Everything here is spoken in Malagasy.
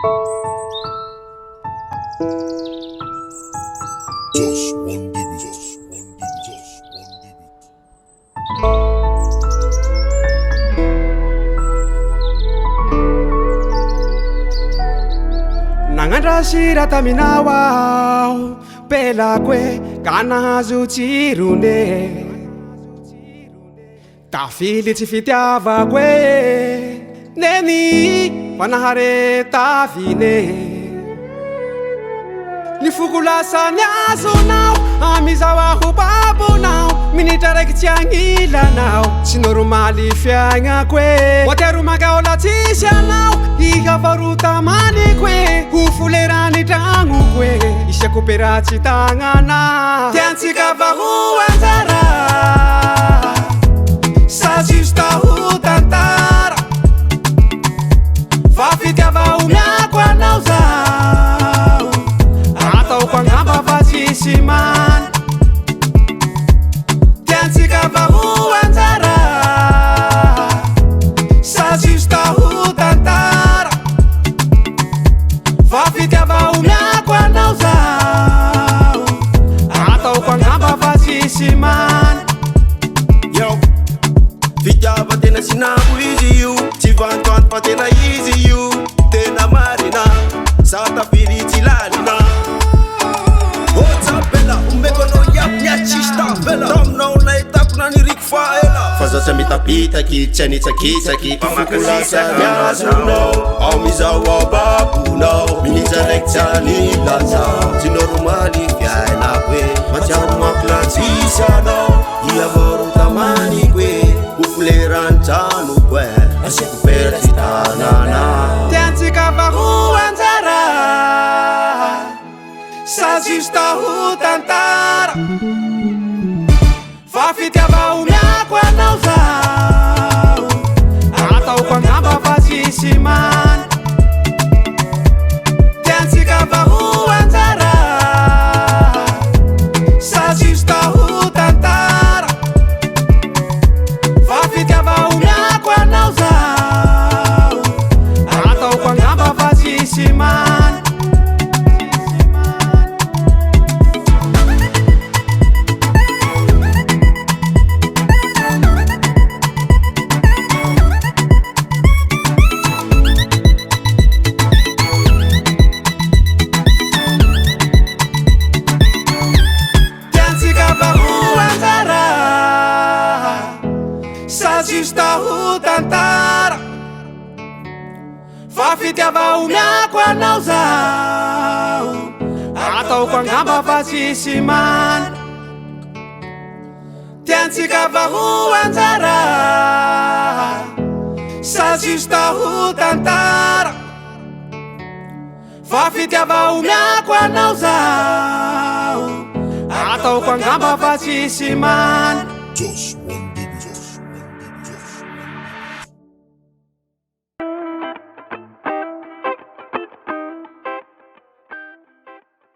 Just one baby, just one baby, just one baby. Nangandrasira taminao aho pelako e ka nahazo tsirone tafily tsy fitiavako e neny fanahare tavine ny foko lasa ny azonao amizao aho babonao minitra raiky tsy agnilanao tsy normaly fiaignako e voatero makaola tsisy anao ikavarotamaniko e ho folerany tragnoko e isiako peratsy tagnana tiantsika va ho anjara sa justa ho tantara fa fitiava omiako anao zao ataoko angamba fa tsisy many tiantsika va ho anjara sa justa ho tantara fa fitiava omiako anao zao ataoko angamba fa tsisy many Yo, fitiava tena sinako izy io tsy vantoanto fa tena izy io tena marina sa tafily tsy lalina otsapela ombeko anao iaby niatsisy tavela taminao nahitako naniriky fa ela fa zao tsy mitapitaky tsy anitsakitsaky foko lasa niazonao ao mizao ao babonao minitra raiky tsy anilanao tsy normaly fiainako e matsiaro mampolatsisy anao iavarotamaniko e ho folerany tranoko e asiako peratsy tanana tiantsika va ho anjara sa justa ho tantara fa fitiava omiako anao zao ataoko angamba fa tsisy many tiantsika va ho anjara sa justa ho tantara fa fitiava omiako anao zao ataoko angamba fa tsisy many justa ho tantara fa fitiava omiako anao zao ataoko angamba fa tsisy many tiantsika va ho anjara sa justa ho tantara fa fitiava omiako anao zao ataoko angamba fa tsisy many Just one baby.